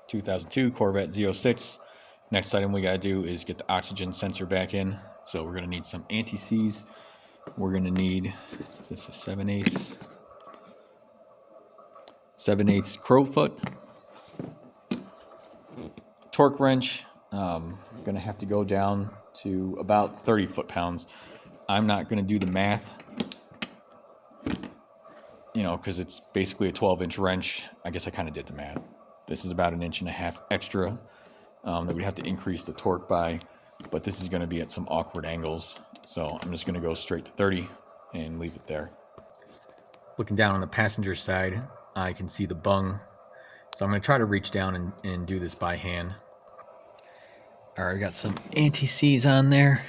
2002 Corvette Z06. Next item we gotta do is get the oxygen sensor back in. So we're gonna need some anti-seize. We're gonna need, this is 7/8 crowfoot, torque wrench. Gonna have to go down to about 30 foot-pounds. I'm not gonna do the math, because it's basically a 12-inch wrench. I guess I kind of did the math. This is about 1.5 inches extra that we'd have to increase the torque by, but this is going to be at some awkward angles. So I'm just going to go straight to 30 and leave it there. Looking down on the passenger side, I can see the bung. So I'm going to try to reach down and do this by hand. All right, got some anti-seize on there.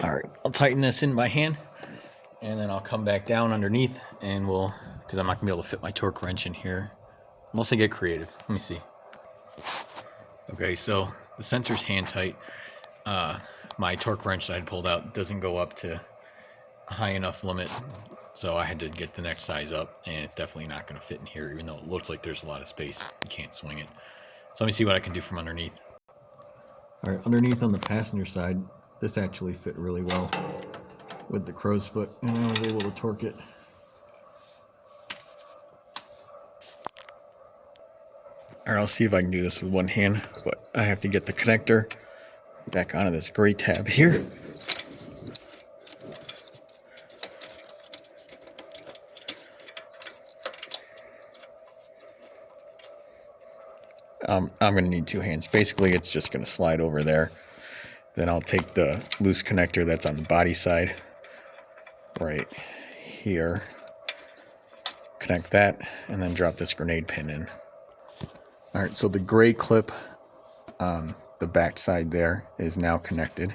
All right, I'll tighten this in by hand, and then I'll come back down underneath, and because I'm not gonna be able to fit my torque wrench in here, unless I get creative. Let me see. Okay, so the sensor's hand tight. My torque wrench that I pulled out doesn't go up to a high enough limit, so I had to get the next size up, and it's definitely not gonna fit in here, even though it looks like there's a lot of space. You can't swing it. So let me see what I can do from underneath. All right, underneath on the passenger side, this actually fit really well with the crow's foot, and I was able to torque it. All right, I'll see if I can do this with one hand, but I have to get the connector back onto this gray tab here. I'm going to need 2 hands. Basically, it's just going to slide over there. Then I'll take the loose connector that's on the body side right here, connect that, and then drop this grenade pin in. All right, so the gray clip on the back side there is now connected.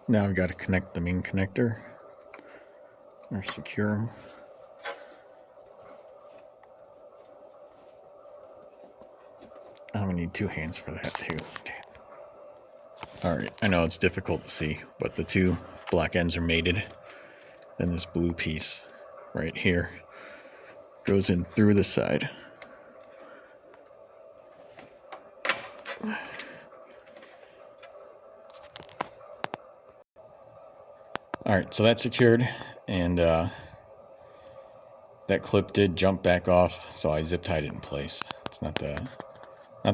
Now I've got to connect the main connector or secure them. I'm gonna need 2 hands for that too. All right, I know it's difficult to see, but the 2 black ends are mated. Then this blue piece right here goes in through the side. All right, so that's secured, and that clip did jump back off, so I zip tied it in place. It's not the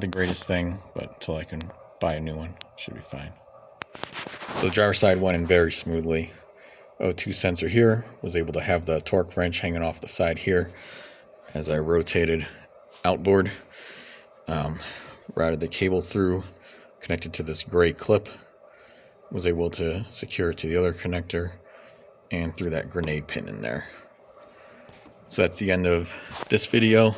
greatest thing, but until I can buy a new one, it should be fine. So the driver's side went in very smoothly. O2 sensor here, was able to have the torque wrench hanging off the side here as I rotated outboard. Routed the cable through, connected to this gray clip, was able to secure it to the other connector and through that grenade pin in there. So that's the end of this video.